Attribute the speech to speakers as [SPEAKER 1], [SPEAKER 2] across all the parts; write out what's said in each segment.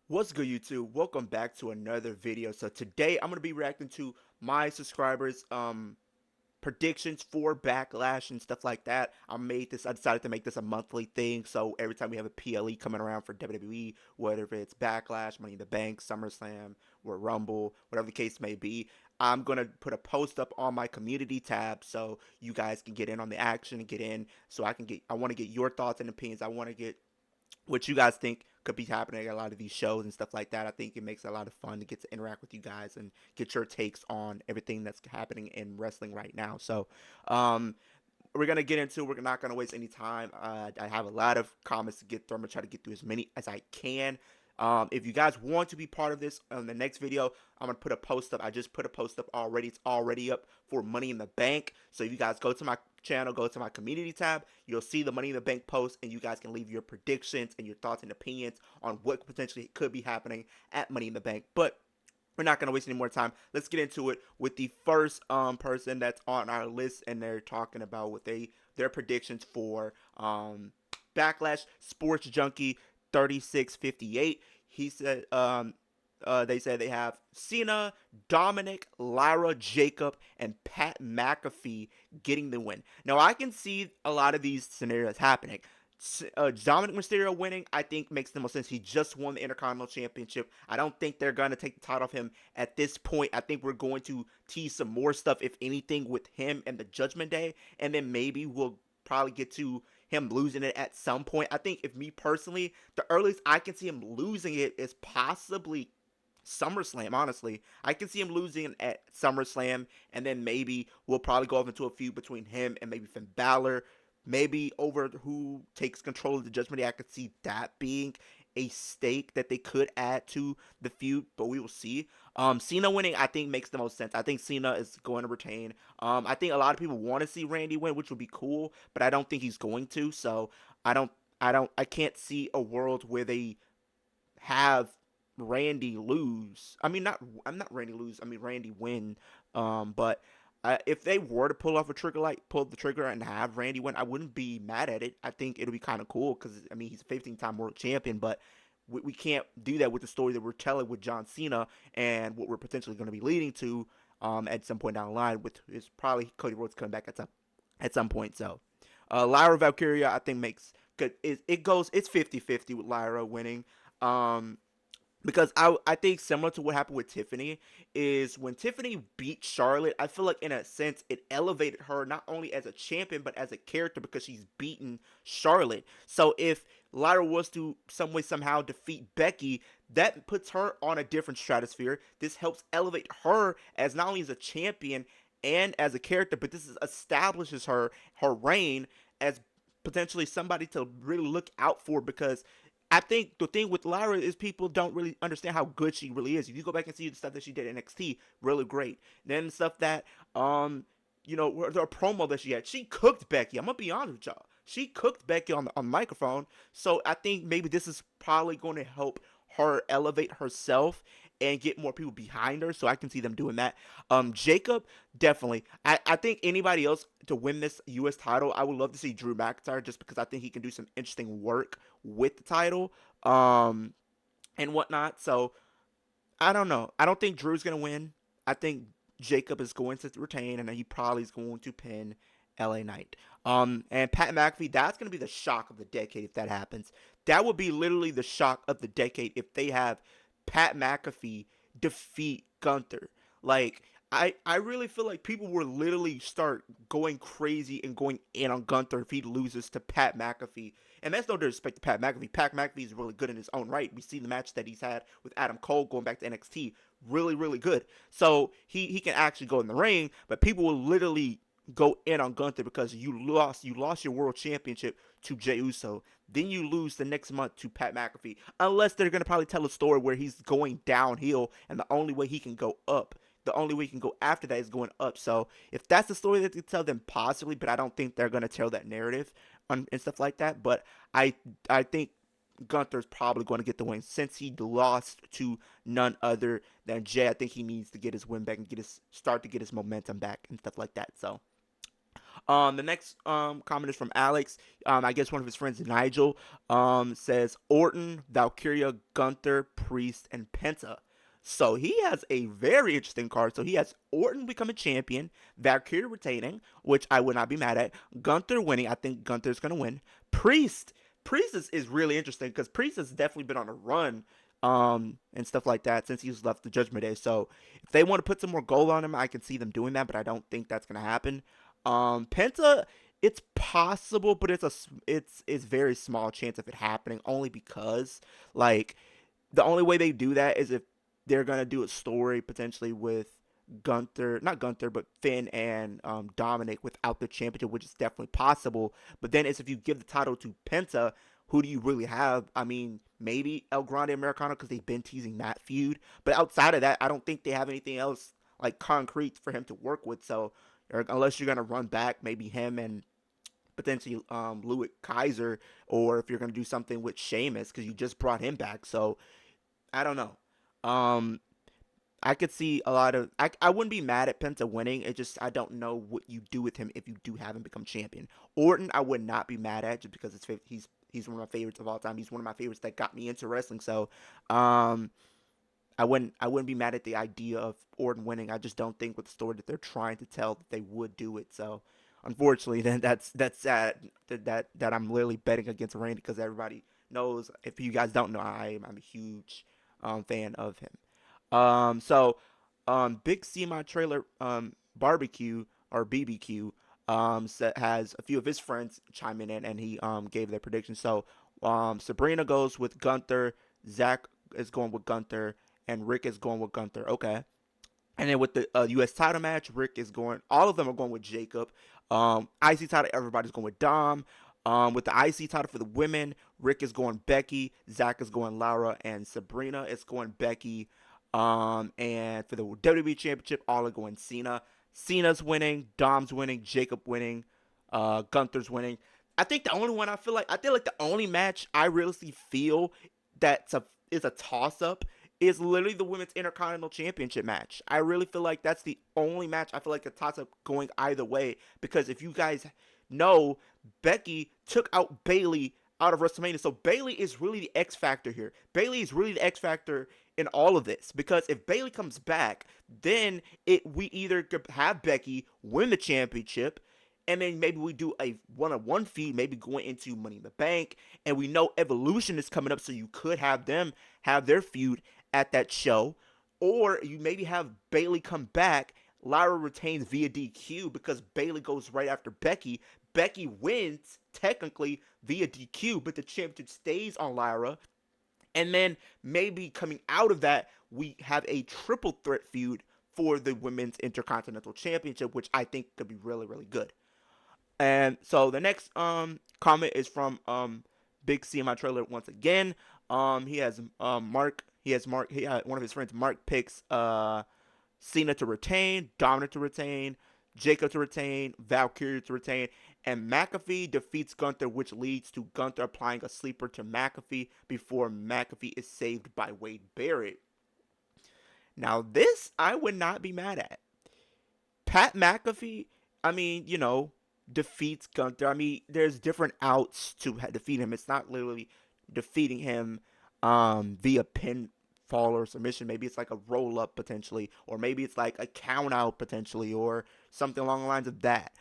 [SPEAKER 1] What's good, YouTube? Welcome back to another video. So today I'm gonna be reacting to my subscribers predictions for Backlash and stuff like that. I decided to make this a monthly thing. So every time we have a PLE coming around for WWE, whether it's Backlash, Money in the Bank, SummerSlam, or Rumble, whatever the case may be, I'm gonna put a post up on my community tab so you guys can get in on the action and get in. So I want to get your thoughts and opinions. I want to get what you guys think could be happening at a lot of these shows and stuff like that. I think it makes it a lot of fun to get to interact with you guys and get your takes on everything that's happening in wrestling right now. So, um, we're gonna get into. We're not gonna waste any time. I have a lot of comments to get through. I'm gonna try to get through as many as I can. If you guys want to be part of this on the next video, I'm gonna put a post up. I just put a post up already. It's already up for Money in the Bank. So if you guys go to my channel, go to my community tab, you'll see the Money in the Bank post, and you guys can leave your predictions and your thoughts and opinions on what potentially could be happening at Money in the Bank. But we're not going to waste any more time. Let's get into it with the first person that's on our list, and they're talking about what their predictions for Backlash. Sports Junkie 3658. He said they said they have Cena, Dominic, Lyra, Jacob, and Pat McAfee getting the win. Now I can see a lot of these scenarios happening. Dominic Mysterio winning, I think, makes the most sense. He just won the Intercontinental Championship. I don't think they're going to take the title off him at this point. I think we're going to tease some more stuff, if anything, with him and the Judgment Day. And then maybe we'll probably get to him losing it at some point. I think, if me personally, the earliest I can see him losing it is possibly SummerSlam, honestly. I can see him losing at SummerSlam, and then maybe we'll probably go off into a feud between him and maybe Finn Balor, maybe over who takes control of the Judgment Day. I could see that being a stake that they could add to the feud, but we will see. Cena winning, I think, makes the most sense. I think Cena is going to retain. I think a lot of people want to see Randy win, which would be cool, but I don't think he's going to. So I don't, I can't see a world where they have Randy lose. I'm not Randy lose. I mean Randy win. But if they were to pull the trigger and have Randy win, I wouldn't be mad at it. I think it'll be kind of cool because I mean he's a 15-time world champion, but we can't do that with the story that we're telling with John Cena and what we're potentially going to be leading to at some point down the line. With is probably Cody Rhodes coming back at some point. So Lyra Valkyria, I think makes good. It goes. It's 50-50 with Lyra winning. Um, because I think similar to what happened with Tiffany is when Tiffany beat Charlotte, I feel like in a sense it elevated her not only as a champion but as a character because she's beaten Charlotte. So if Lyra was to some way somehow defeat Becky, that puts her on a different stratosphere. This helps elevate her as not only as a champion and as a character, but establishes her reign as potentially somebody to really look out for because I think the thing with Lyra is people don't really understand how good she really is. If you go back and see the stuff that she did in NXT, really great. Then the stuff that the promo that she had, she cooked Becky. I'm gonna be honest with y'all. She cooked Becky on the microphone. So I think maybe this is probably going to help her elevate herself and get more people behind her. So I can see them doing that. Jacob, definitely. I think anybody else to win this U.S. title, I would love to see Drew McIntyre just because I think he can do some interesting work with the title and whatnot. So I don't know. I don't think Drew's gonna win. I think Jacob is going to retain, and he probably is going to pin LA Knight. And Pat McAfee, that's gonna be the shock of the decade if that happens. That would be literally the shock of the decade if they have Pat McAfee defeat Gunther. Like I really feel like people will literally start going crazy and going in on Gunther if he loses to Pat McAfee. And that's no disrespect to Pat McAfee. Pat McAfee is really good in his own right. We see the match that he's had with Adam Cole going back to NXT. Really, really good. So he can actually go in the ring, but people will literally go in on Gunther because you lost your world championship to Jey Uso. Then you lose the next month to Pat McAfee. Unless they're gonna probably tell a story where he's going downhill and the only way he can go up, the only way he can go after that is going up. So if that's the story that they tell, then possibly, but I don't think they're gonna tell that narrative and stuff like that. But I I think Gunther's probably going to get the win since he lost to none other than Jay. I think he needs to get his win back and get his momentum back and stuff like that. So The next comment is from Alex. I guess one of his friends, Nigel, says Orton, Valkyria, Gunther, Priest, and Penta. So he has a very interesting card. So he has Orton becoming champion, Valkyria retaining, which I would not be mad at. Gunther winning. I think Gunther's gonna win. Priest. Priest is really interesting because Priest has definitely been on a run and stuff like that since he's left the Judgment Day. So if they want to put some more gold on him, I can see them doing that, but I don't think that's gonna happen. Penta, it's possible, but it's very small chance of it happening only because like the only way they do that is if they're gonna do a story potentially with Gunther, not Gunther, but Finn and Dominic without the championship, which is definitely possible. But then it's if you give the title to Penta, who do you really have? I mean, maybe El Grande Americano because they've been teasing that feud. But outside of that, I don't think they have anything else like concrete for him to work with. So unless you're gonna run back, maybe him and potentially Louis Kaiser, or if you're gonna do something with Sheamus because you just brought him back. So I don't know. Um, I could see a lot of. I wouldn't be mad at Penta winning. It just I don't know what you do with him if you do have him become champion. Orton, I would not be mad at just because he's one of my favorites of all time. He's one of my favorites that got me into wrestling. So, um, I wouldn't be mad at the idea of Orton winning. I just don't think with the story that they're trying to tell that they would do it. So, unfortunately, then that's sad that I'm literally betting against Randy because everybody knows. If you guys don't know, I'm a huge fan of him. So Big C My Trailer Barbecue or BBQ has a few of his friends chime in and he gave their predictions. So Sabrina goes with Gunther, Zach is going with Gunther, and Rick is going with Gunther. Okay. And then with the U.S. title match, Rick is going. All of them are going with Jacob. IC title, everybody's going with Dom. With the IC title for the women, Rick is going Becky. Zach is going Laura, and Sabrina is going Becky. And for the WWE Championship, all are going Cena. Cena's winning. Dom's winning. Jacob winning. Gunther's winning. I think the only one I feel like the only match I realistically feel is a toss up is literally the Women's Intercontinental Championship match. I really feel like that's the only match I feel like a toss up going either way because if you guys know, Becky took out Bayley out of WrestleMania. So Bayley is really the X factor here. Bayley is really the X factor in all of this because if Bayley comes back, then we either could have Becky win the championship and then maybe we do a one-on-one feud, maybe going into Money in the Bank, and we know Evolution is coming up, so you could have them have their feud at that show, or you maybe have Bayley come back. Lyra retains via DQ because Bayley goes right after Becky. Becky wins technically via DQ, but the championship stays on Lyra. And then maybe coming out of that, we have a triple threat feud for the Women's Intercontinental Championship, which I think could be really, really good. And so the next comment is from Big C in my trailer once again. He has Mark. He has Mark. One of his friends, Mark, picks Cena to retain, Dominic to retain, Jacob to retain, Valkyria to retain, and McAfee defeats Gunther, which leads to Gunther applying a sleeper to McAfee before McAfee is saved by Wade Barrett. Now this I would not be mad at. Pat McAfee, I mean, defeats Gunther. I mean, there's different outs to defeat him. It's not literally defeating him via pinfall or submission. Maybe it's like a roll up potentially, or maybe it's like a count out potentially, or something along the lines of that.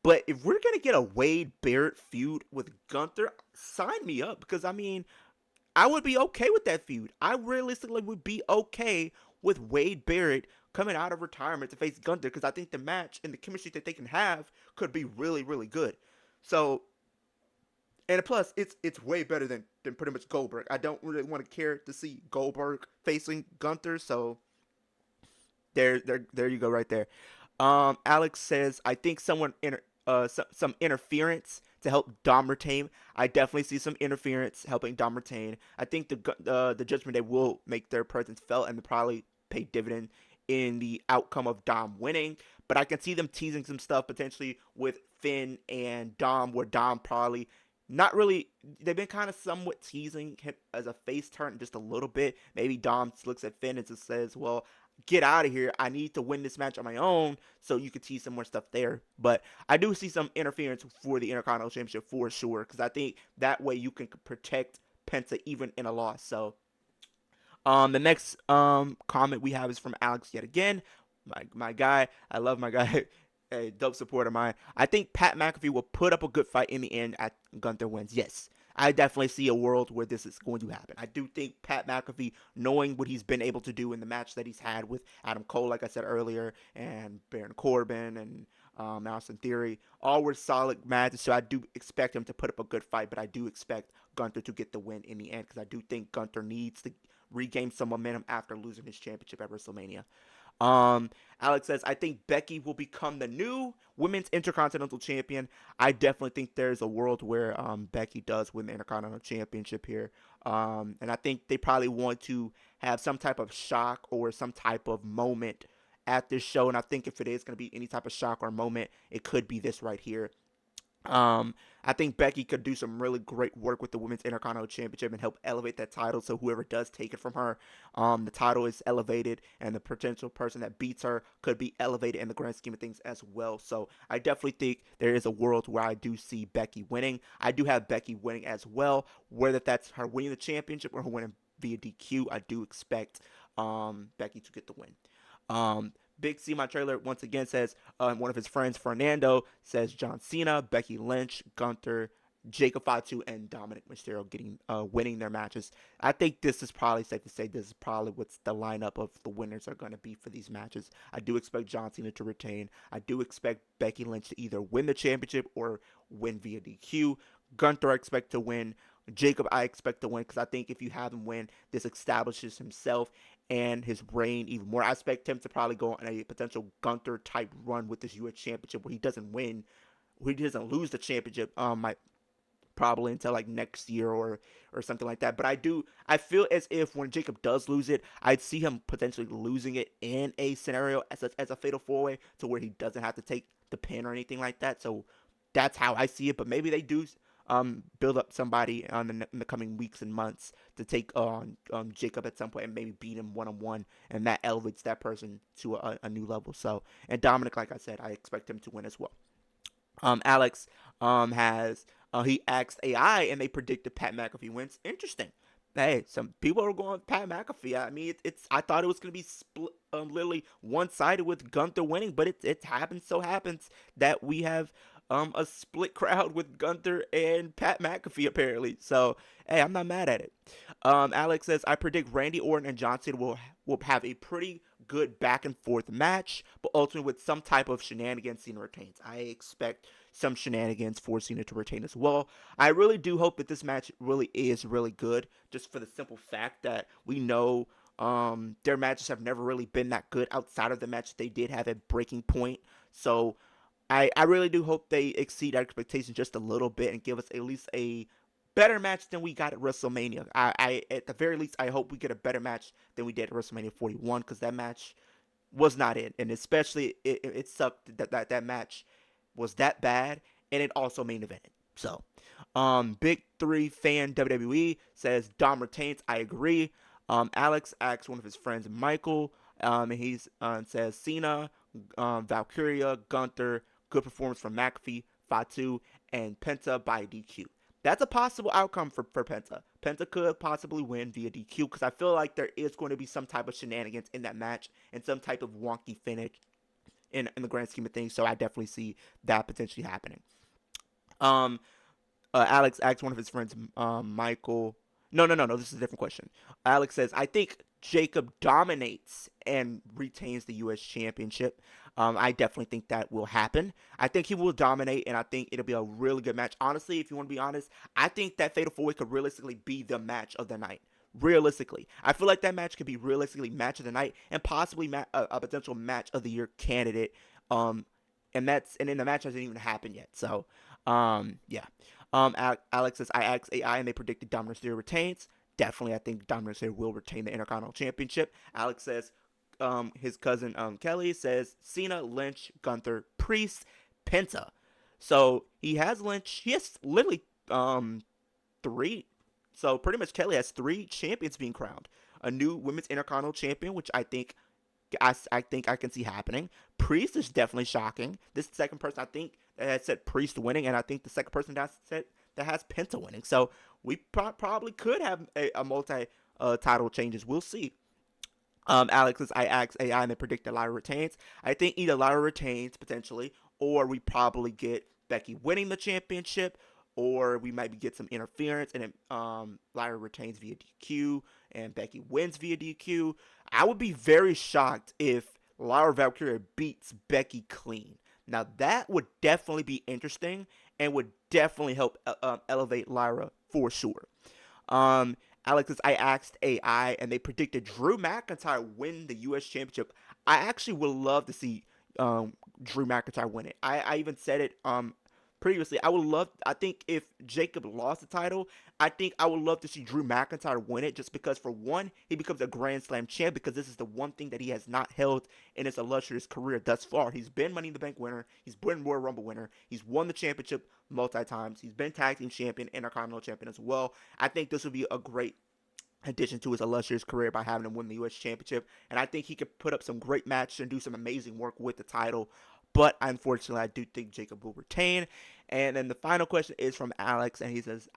[SPEAKER 1] But if we're gonna get a Wade Barrett feud with Gunther, sign me up because I mean, I would be okay with that feud. I realistically would be okay with Wade Barrett coming out of retirement to face Gunther because I think the match and the chemistry that they can have could be really, really good. So, and plus, it's way better than pretty much Goldberg. I don't really want to care to see Goldberg facing Gunther. So there you go right there. Alex says I think some interference to help Dom retain. I definitely see some interference helping Dom retain. I think the Judgment Day will make their presence felt and probably pay dividend in the outcome of Dom winning. But I can see them teasing some stuff potentially with Finn and Dom, where Dom probably not really. They've been kind of somewhat teasing him as a face turn just a little bit. Maybe Dom looks at Finn and just says, "Well, get out of here. I need to win this match on my own, so you could see some more stuff there. But I do see some interference for the Intercontinental Championship for sure, because I think that way you can protect Penta even in a loss. So the next comment we have is from Alex yet again. My guy, I love my guy, a dope supporter of mine. I think Pat McAfee will put up a good fight in the end at Gunther wins. Yes, I definitely see a world where this is going to happen. I do think Pat McAfee, knowing what he's been able to do in the match that he's had with Adam Cole, like I said earlier, and Baron Corbin and Austin Theory, all were solid matches. So I do expect him to put up a good fight, but I do expect Gunther to get the win in the end because I do think Gunther needs to regain some momentum after losing his championship at WrestleMania. Um, Alex says, I think Becky will become the new women's intercontinental champion. I definitely think there's a world where Becky does win the intercontinental championship here. And I think they probably want to have some type of shock or some type of moment at this show. And I think if it is going to be any type of shock or moment, it could be this right here. Um, I think Becky could do some really great work with the Women's Intercontinental Championship and help elevate that title. So whoever does take it from her, the title is elevated, and the potential person that beats her could be elevated in the grand scheme of things as well. So I definitely think there is a world where I do see Becky winning. I do have Becky winning as well, whether that's her winning the championship or her winning via DQ. I do expect Becky to get the win. Big C, my trailer, once again says one of his friends, Fernando, says John Cena, Becky Lynch, Gunther, Jacob Fatu, and Dominic Mysterio getting winning their matches. I think this is probably safe to say this is probably what's the lineup of the winners are going to be for these matches. I do expect John Cena to retain. I do expect Becky Lynch to either win the championship or win via DQ. Gunther I expect to win. Jacob I expect to win because I think if you have him win, this establishes himself and his reign even more. I expect him to probably go on a potential Gunther type run with this U.S. Championship where he doesn't win, where he doesn't lose the championship. Might probably until like next year or something like that. But I feel as if when Jacob does lose it, I'd see him potentially losing it in a scenario as a fatal four way to where he doesn't have to take the pin or anything like that. So that's how I see it. But maybe they do build up somebody in the coming weeks and months to take on Jacob at some point and maybe beat him one on one, and that elevates that person to a new level. So, and Dominic, like I said, I expect him to win as well. Alex has he asked AI and they predicted Pat McAfee wins. Interesting. Hey, some people are going with Pat McAfee. I mean, it's I thought it was gonna be split, literally one sided with Gunther winning, but it happens. So happens that we have a split crowd with Gunther and Pat McAfee apparently. So hey, I'm not mad at it. Alex says I predict Randy Orton and John Cena will have a pretty good back and forth match, but ultimately with some type of shenanigans, Cena retains. I expect some shenanigans for Cena to retain as well. I really do hope that this match really is really good, just for the simple fact that we know their matches have never really been that good outside of the match they did have at Breaking Point. So I really do hope they exceed our expectations just a little bit and give us at least a better match than we got at WrestleMania. I at the very least I hope we get a better match than we did at WrestleMania 41 because that match was not it, and especially it sucked that match was that bad, and it also main evented. So, Big Three fan WWE says Dom retains. I agree. Alex asks one of his friends, Michael, and he's says Cena, Valkyria, Gunther, good performance from McAfee, Fatu, and Penta by DQ. That's a possible outcome for Penta. Penta could possibly win via DQ because I feel like there is going to be some type of shenanigans in that match and some type of wonky finish in the grand scheme of things. So I definitely see that potentially happening. Um, Alex asked one of his friends, Michael. No. This is a different question. Alex says, I think Jacob dominates and retains the U.S. Championship. I definitely think that will happen. I think he will dominate, and I think it'll be a really good match. Honestly, if you want to be honest, I think that Fatal 4-Way could realistically be the match of the night. Realistically, I feel like that match could be realistically match of the night and possibly a potential match of the year candidate. Um, and then the match hasn't even happened yet. So, yeah. Alex says I asked AI and they predicted Dominic Mysterio retains. Definitely, I think Dominic Mysterio will retain the Intercontinental Championship. Alex says his cousin Kelly says Cena, Lynch, Gunther, Priest, Penta. So he has Lynch. He has literally three. So pretty much Kelly has three champions being crowned. A new Women's Intercontinental Champion, which I think I think I can see happening. Priest is definitely shocking. This is the second person I think that has said Priest winning, and I think the second person that said that has Penta winning. So we probably could have a multi title changes. We'll see. Alex, I asked AI and they predicted Lyra retains. I think either Lyra retains potentially, or we probably get Becky winning the championship, or we might get some interference and Lyra retains via DQ and Becky wins via DQ. I would be very shocked if Lyra Valkyria beats Becky clean. Now that would definitely be interesting and would definitely help elevate Lyra for sure. Um, Alex, I asked AI and they predicted Drew McIntyre win the U.S. Championship. I actually would love to see Drew McIntyre win it. I even said it previously. I think if Jacob lost the title, I think I would love to see Drew McIntyre win it just because, for one, he becomes a Grand Slam champ because this is the one thing that he has not held in his illustrious career thus far. He's been Money in the Bank winner. He's been Royal Rumble winner. He's won the championship multi times. He's been Tag Team Champion, Intercontinental Champion as well. I think this would be a great addition to his illustrious career by having him win the U.S. Championship. And I think he could put up some great matches and do some amazing work with the title. But unfortunately, I do think Jacob will retain. And then the final question is from Alex, and he says,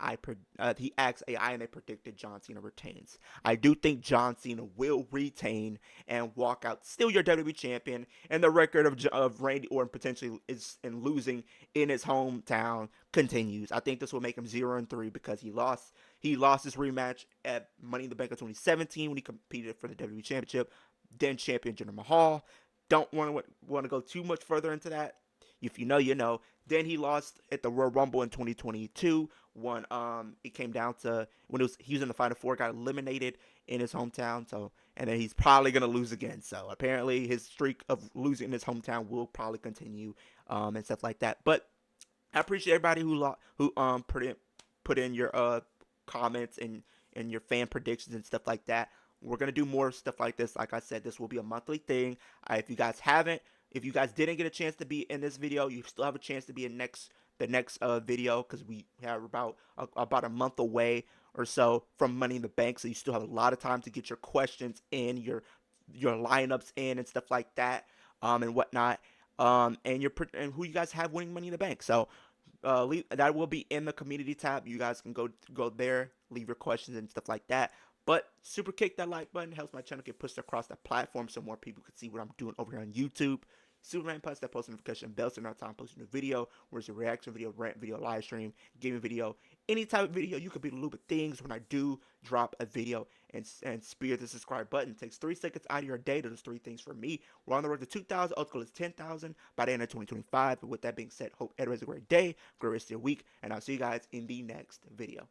[SPEAKER 1] he asks AI, and they predicted John Cena retains. I do think John Cena will retain and walk out still your WWE champion, and the record of Randy Orton potentially is in losing in his hometown continues. I think this will make him 0-3 because he lost his rematch at Money in the Bank in 2017 when he competed for the WWE Championship. Then champion Jinder Mahal. Don't want to go too much further into that. If you know, you know. Then he lost at the Royal Rumble in 2022 when it came down to when he was in the Final Four, got eliminated in his hometown. So, and then he's probably gonna lose again. So apparently his streak of losing in his hometown will probably continue and stuff like that. But I appreciate everybody who put in your comments and your fan predictions and stuff like that. We're gonna do more stuff like this. Like I said, this will be a monthly thing. If you guys didn't get a chance to be in this video, you still have a chance to be in the next video because we have about a month away or so from Money in the Bank. So you still have a lot of time to get your questions in, your lineups in, and stuff like that, and whatnot. And who you guys have winning Money in the Bank. So that will be in the community tab. You guys can go there, leave your questions and stuff like that. But super kick that like button, helps my channel get pushed across the platform so more people can see what I'm doing over here on YouTube. Superman Plus, that post notification bell so now time posting a video, where's a reaction video, rant video, live stream, gaming video, any type of video. You could be a little bit things when I do drop a video, and spear the subscribe button. It takes 3 seconds out of your day. Those 3 things for me. We're on the road to 2,000. Ultimate goal is 10,000 by the end of 2025. But with that being said, hope everyone has a great day, great rest of your week, and I'll see you guys in the next video.